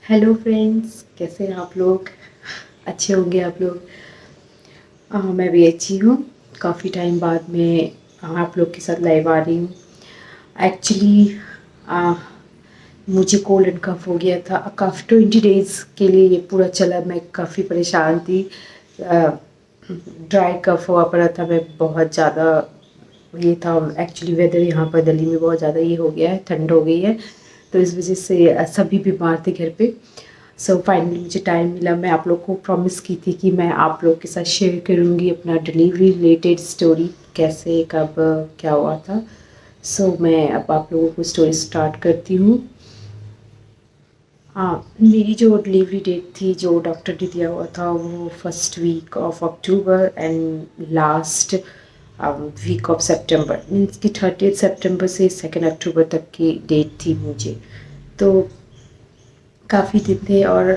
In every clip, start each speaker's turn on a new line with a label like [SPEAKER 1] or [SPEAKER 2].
[SPEAKER 1] Hello friends, कैसे हैं आप लोग? अच्छे होंगे आप लोग। मैं भी अच्छी हूँ। काफ़ी टाइम बाद मैं आप लोग के साथ लाइव आ रही हूँ। एक्चुअली मुझे कोल्ड एंड कफ हो गया था। काफ़ी 20 डेज़ के लिए ये पूरा चला। मैं काफ़ी परेशान थी। ड्राई कफ हुआ पड़ा था। मैं बहुत ज़्यादा ये था। एक्चुअली वेदर यहाँ पर दिल्ली में बहुत ज़्यादा ये हो गया है, ठंड हो गई है, तो इस वजह से सभी बीमार थे घर पे। सो फाइनली मुझे टाइम मिला। मैं आप लोग को प्रॉमिस की थी कि मैं आप लोग के साथ शेयर करूँगी अपना डिलीवरी रिलेटेड स्टोरी, कैसे कब क्या हुआ था। सो मैं अब आप लोगों को स्टोरी स्टार्ट करती हूँ। हाँ, मेरी जो डिलीवरी डेट थी जो डॉक्टर ने दिया हुआ था वो first week of October and last week of September, means कि 30 सितंबर से 2 अक्टूबर तक की डेट थी मुझे। तो काफ़ी दिन थे। और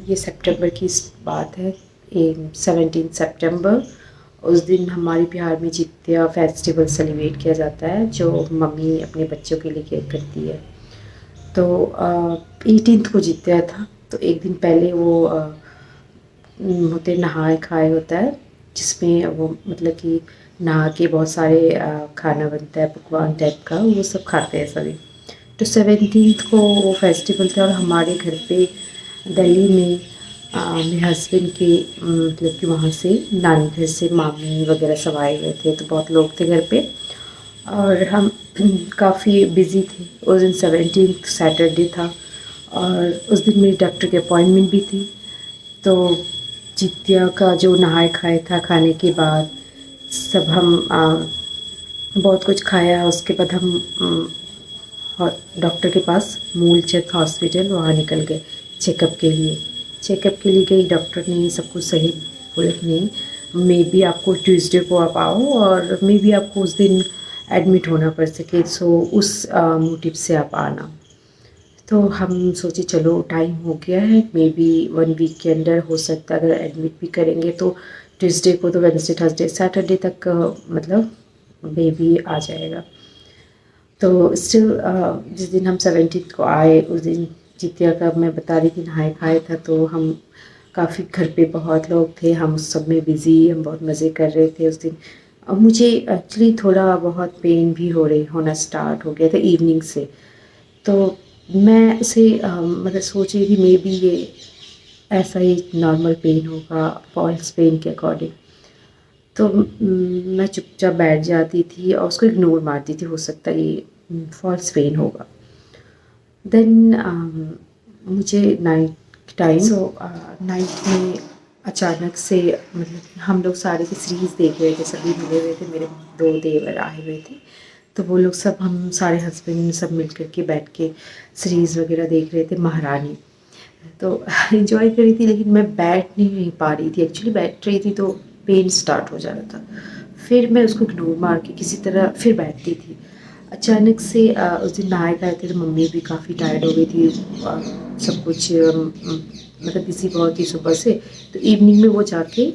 [SPEAKER 1] ये सितंबर की बात है, 17 सितंबर। उस दिन हमारे बिहार में जित्या फेस्टिवल सेलिब्रेट किया जाता है, जो मम्मी अपने बच्चों के लिए करती है। तो 18 को जित्या था, तो एक दिन पहले वो होते नहाए खाए होता है, जिसमें वो मतलब कि नहा के बहुत सारे खाना बनता है, पकवान टाइप का, वो सब खाते हैं सभी। तो 17 को वो फेस्टिवल था और हमारे घर पे दिल्ली में मेरे हस्बैंड के मतलब कि वहाँ से नानी घर से मामी वगैरह सब आए हुए थे, तो बहुत लोग थे घर पे। और हम काफ़ी बिज़ी थे। उस दिन 17 सैटरडे था और उस दिन मेरी डॉक्टर की अपॉइंटमेंट भी थी। तो जित्या का जो नहाए खाए था, खाने के बाद सब हम बहुत कुछ खाया। उसके बाद हम डॉक्टर के पास मूलचंद हॉस्पिटल वहाँ निकल गए चेकअप के लिए। चेकअप के लिए गई, डॉक्टर ने सब कुछ सही बोला कि नहीं, मे बी आपको ट्यूसडे को आप आओ और मे बी आपको उस दिन एडमिट होना पड़ सके, सो उस मोटिव से आप आना। तो हम सोचे चलो टाइम हो गया है, मे बी 1 वीक के अंदर हो सकता है। अगर एडमिट भी करेंगे तो ट्यूसडे को, तो वेडनेसडे थर्सडे सैटरडे तक मतलब बेबी आ जाएगा। तो स्टिल जिस दिन हम 17 को आए, उस दिन जितिया का मैं बता रही थी नहाए खाए था, तो हम काफ़ी घर पे बहुत लोग थे, हम उस सब में बिज़ी, हम बहुत मज़े कर रहे थे उस दिन। अब मुझे एक्चुअली थोड़ा बहुत पेन भी होना स्टार्ट हो गया था इवनिंग से। तो मैं उसे मतलब सोच रही थी मे बी ये ऐसा ही नॉर्मल पेन होगा, फॉल्स पेन के अकॉर्डिंग। तो मैं चुपचाप बैठ जाती थी और उसको इग्नोर मारती थी, हो सकता है ये फॉल्स पेन होगा। देन मुझे नाइट टाइम, नाइट में अचानक से, मतलब हम लोग सारे की सीरीज़ देख रहे थे, सभी मिले हुए थे, मेरे 2 देवर आए हुए थे। तो वो लोग सब, हम सारे हस्बैंड सब मिल कर के बैठ के सीरीज़ वगैरह देख रहे थे, महारानी। तो इन्जॉय कर रही थी, लेकिन मैं बैठ नहीं पा रही थी। एक्चुअली बैठ रही थी तो पेन स्टार्ट हो जा रहा था। फिर मैं उसको इग्नोर मार के किसी तरह फिर बैठती थी। अचानक से उस दिन नहाए खाए थे, तो मम्मी भी काफ़ी टायर्ड हो गई थी। सब कुछ मतलब बिज़ी बहुत थी सुबह से, तो इवनिंग में वो जाके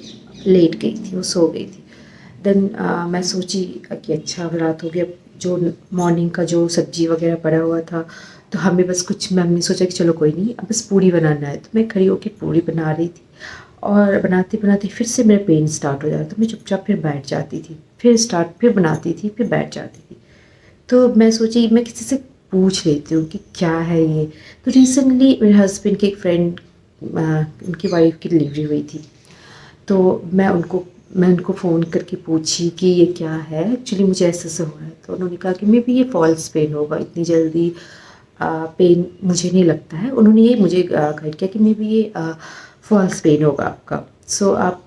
[SPEAKER 1] लेट गई थी, वो सो गई थी। देन मैं सोची कि अच्छा अब रात हो गई, अब जो मॉर्निंग का जो सब्जी वगैरह पड़ा हुआ था, तो हमें बस कुछ, हमने सोचा कि चलो कोई नहीं, अब बस पूड़ी बनाना है। तो मैं खड़ी होकर पूड़ी बना रही थी और बनाते बनाते फिर से मेरा पेन स्टार्ट हो जाता, तो मैं चुपचाप फिर बैठ जाती थी, फिर बनाती थी, फिर बैठ जाती थी। तो मैं सोची मैं किसी से पूछ लेती हूँ कि क्या है ये। तो रिसेंटली मेरे हस्बैंड के एक फ्रेंड, उनकी वाइफ की डिलीवरी हुई थी, तो मैं उनको फ़ोन करके पूछी कि ये क्या है, एक्चुअली मुझे ऐसे ऐसे हो रहा है। तो उन्होंने कहा कि मे बी ये फॉल्स पेन होगा, इतनी जल्दी पेन मुझे नहीं लगता है। उन्होंने ये मुझे गाइड किया कि मे बी ये फॉल्स पेन होगा आपका, सो आप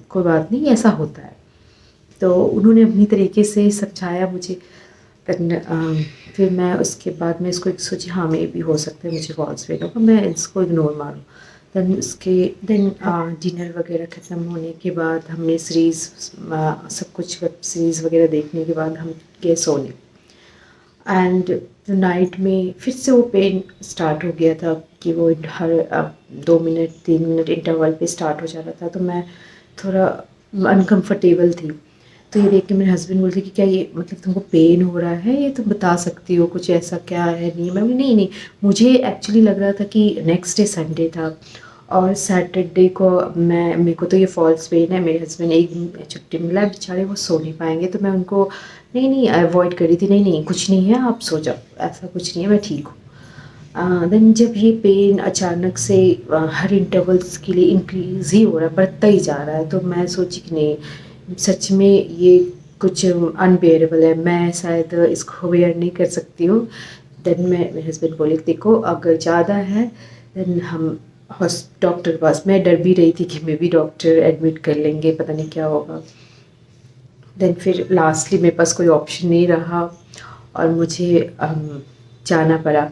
[SPEAKER 1] कोई बात नहीं, ऐसा होता है। तो उन्होंने अपनी तरीके से समझाया मुझे। फिर मैं उसके बाद में इसको सोची, हाँ मे भी हो सकता है मुझे फॉल्स पेन होगा, मैं इसको इग्नोर मारूँ। देन डिनर वगैरह ख़त्म होने के बाद हमने सीरीज़, सब कुछ वेब सीरीज़ वगैरह देखने के बाद हम गए सोने। एंड नाइट में फिर से वो पेन स्टार्ट हो गया था कि वो हर 2 मिनट 3 मिनट इंटरवल पे स्टार्ट हो जा रहा था। तो मैं थोड़ा अनकंफर्टेबल थी। तो ये देख के मेरे हस्बैंड बोलते कि क्या ये मतलब तुमको पेन हो रहा है, ये तुम बता सकती हो कुछ ऐसा क्या है? नहीं, मैं बोली नहीं नहीं, मुझे एक्चुअली लग रहा था कि नेक्स्ट डे संडे था और सैटरडे को मैं मेरे को तो ये फॉल्स पेन है, मेरे हस्बैंड एक दिन छुट्टी मिला है बेचारे, वो सो नहीं पाएंगे, तो मैं उनको नहीं नहीं अवॉइड करी थी, नहीं नहीं कुछ नहीं है आप सो जाओ, ऐसा कुछ नहीं है मैं ठीक हूँ। देन जब ये पेन अचानक से हर इंटरवल्स के लिए इंक्रीज़ ही हो रहा है, बढ़ता ही जा रहा है, तो मैं सोची कि नहीं सच में ये कुछ अनबेयरेबल है, मैं शायद इसको बेयर नहीं कर सकती हूँ। देन मैं मेरे हस्बैंड बोले देखो अगर ज़्यादा है देन हम डॉक्टर के पास, मैं डर भी रही थी कि मे बी डॉक्टर एडमिट कर लेंगे, पता नहीं क्या होगा। देन फिर लास्टली मेरे पास कोई ऑप्शन नहीं रहा और मुझे जाना पड़ा।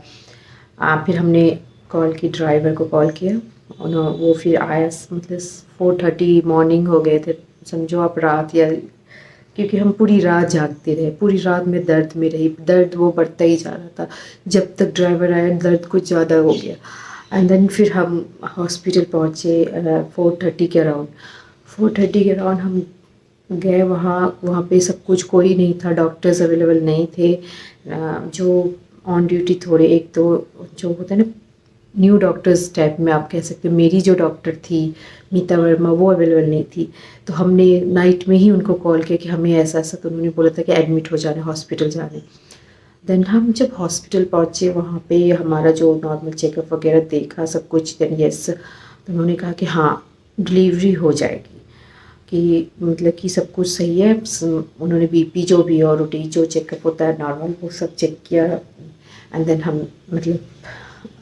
[SPEAKER 1] फिर हमने कॉल की, ड्राइवर को कॉल किया, उन्होंने वो फिर आया, मतलब 4:30 मॉर्निंग हो गए थे, समझो आप रात, या क्योंकि हम पूरी रात जागते रहे, पूरी रात में दर्द में रही, दर्द वो बढ़ता ही जा रहा था, जब तक ड्राइवर आया दर्द कुछ ज़्यादा हो गया। एंड देन फिर हम हॉस्पिटल पहुँचे 4:30 के अराउंड, 4:30 के अराउंड हम गए वहाँ, वहाँ पे सब कुछ कोई नहीं था, डॉक्टर्स अवेलेबल नहीं थे, जो ऑन ड्यूटी थोड़े एक दो जो होता है ना न्यू डॉक्टर्स टाइप में आप कह सकते हो, मेरी जो डॉक्टर थी मीता वर्मा वो अवेलेबल नहीं थी, तो हमने नाइट में ही उनको कॉल किया कि हमें ऐसा ऐसा, तो उन्होंने बोला था कि एडमिट हो जाने, हॉस्पिटल जाने। देन हम जब हॉस्पिटल पहुँचे वहाँ पे हमारा जो नॉर्मल चेकअप वगैरह देखा सब कुछ, देन यस, तो उन्होंने कहा कि हाँ डिलीवरी हो जाएगी, कि मतलब कि सब कुछ सही है। उन्होंने बीपी जो भी और रूटीन जो चेकअप होता है नॉर्मल वो सब चेक किया, एंड देन हम मतलब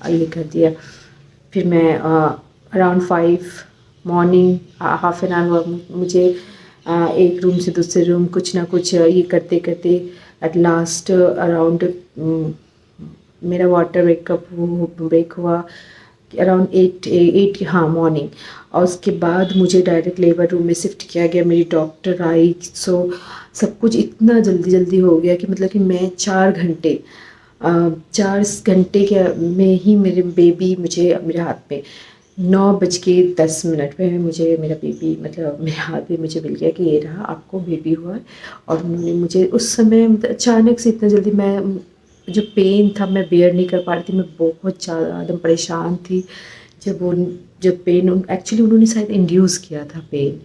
[SPEAKER 1] ये कर दिया। फिर मैं around 5 morning, half an hour मुझे एक रूम से दूसरे रूम कुछ ना कुछ ये करते करते एट लास्ट अराउंड मेरा वाटर ब्रेक हुआ अराउंड 8 हाँ मॉर्निंग, और उसके बाद मुझे डायरेक्ट लेबर रूम में शिफ्ट किया गया, मेरी डॉक्टर आई, सो सब कुछ इतना जल्दी जल्दी हो गया कि मतलब कि मैं 4 घंटे के में ही मेरे बेबी मुझे मेरे हाथ में 9:10 पे मुझे मेरा बेबी मतलब मेरे हाथ में मुझे मिल गया कि ये रहा आपको बेबी हुआ है। और उन्होंने मुझे उस समय मतलब अचानक से इतना जल्दी, मैं जो पेन था मैं बेयर नहीं कर पा रही थी, मैं बहुत ज़्यादा एकदम परेशान थी। जब पेन एक्चुअली उन्होंने शायद इंड्यूस किया था पेन,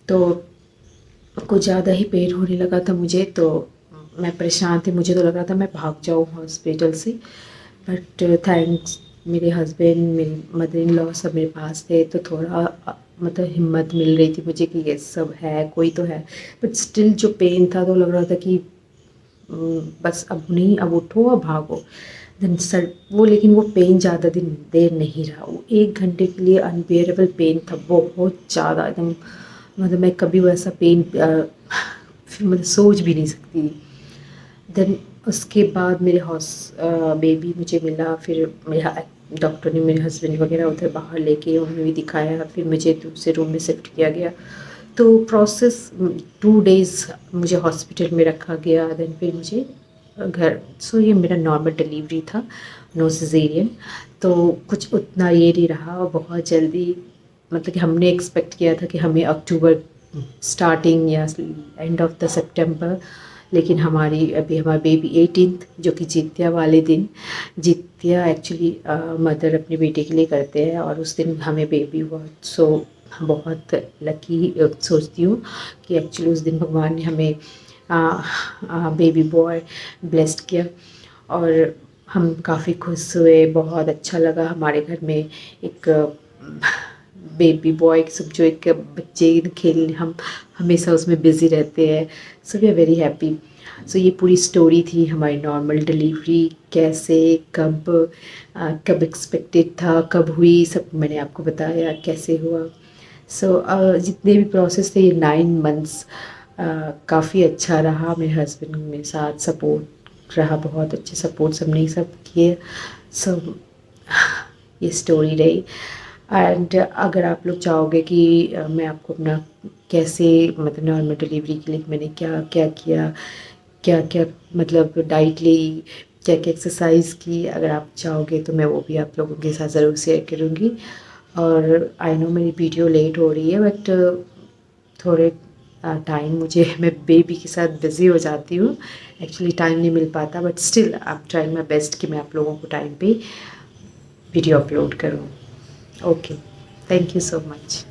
[SPEAKER 1] तो कुछ ज़्यादा ही पेन होने लगा था मुझे, तो मैं परेशान थी, मुझे तो लग रहा था मैं भाग जाऊँ हॉस्पिटल से, बट थैंक्स मेरे हस्बैंड मेरी मदर इन लॉ सब मेरे पास थे, तो थोड़ा मतलब हिम्मत मिल रही थी मुझे कि ये सब है, कोई तो है, बट स्टिल जो पेन था तो लग रहा था कि बस अब नहीं, अब उठो अब भागो। देन सर वो, लेकिन वो पेन ज़्यादा दिन देर नहीं रहा, वो 1 घंटे के लिए अनबेयरेबल पेन था, बहुत ज़्यादा एकदम, मतलब मैं कभी वैसा पेन मतलब सोच भी नहीं सकती। देन उसके बाद मेरे बेबी मुझे मिला, फिर मेरा डॉक्टर ने मेरे हस्बैंड वगैरह उधर बाहर लेके उन्हें भी दिखाया, फिर मुझे दूसरे रूम में शिफ्ट किया गया। तो प्रोसेस 2 डेज़ मुझे हॉस्पिटल में रखा गया, देन फिर मुझे घर। सो ये मेरा नॉर्मल डिलीवरी था, नो सिजेरियन, तो कुछ उतना ये नहीं रहा, बहुत जल्दी मतलब कि हमने एक्सपेक्ट किया था कि हमें अक्टूबर स्टार्टिंग या एंड ऑफ द सितंबर, लेकिन हमारा बेबी 18 जो कि जित्या वाले दिन, जित्या एक्चुअली मदर अपने बेटे के लिए करते हैं, और उस दिन हमें बेबी हुआ। सो बहुत लकी सोचती हूँ कि एक्चुअली उस दिन भगवान ने हमें बेबी बॉय ब्लेस्ड किया, और हम काफ़ी खुश हुए, बहुत अच्छा लगा हमारे घर में एक बेबी बॉय सब जो एक बच्चे खेल, हम हमेशा उसमें बिज़ी रहते हैं, so we are very happy. So ये पूरी स्टोरी थी हमारी नॉर्मल डिलीवरी, कैसे कब एक्सपेक्टेड था, कब हुई, सब मैंने आपको बताया कैसे हुआ। सो जितने भी प्रोसेस थे ये 9 मंथ्स काफ़ी अच्छा रहा, मेरे हस्बैंड मेरे साथ सपोर्ट रहा, बहुत अच्छे सपोर्ट सबने सब किए। सो ये स्टोरी रही। एंड अगर आप लोग चाहोगे कि मैं आपको अपना कैसे मतलब नॉर्मल डिलीवरी के लिए मैंने क्या क्या किया, क्या क्या मतलब डाइट ली, क्या क्या एक्सरसाइज की, अगर आप चाहोगे तो मैं वो भी आप लोगों के साथ ज़रूर शेयर करूँगी। और आई नो मेरी वीडियो लेट हो रही है, बट थोड़े टाइम मुझे मैं बेबी के साथ बिज़ी हो जाती हूँ, एक्चुअली टाइम नहीं मिल पाता, but still I am trying my best कि मैं आप लोगों को टाइम पे वीडियो अपलोड करूँ। Okay, thank you so much.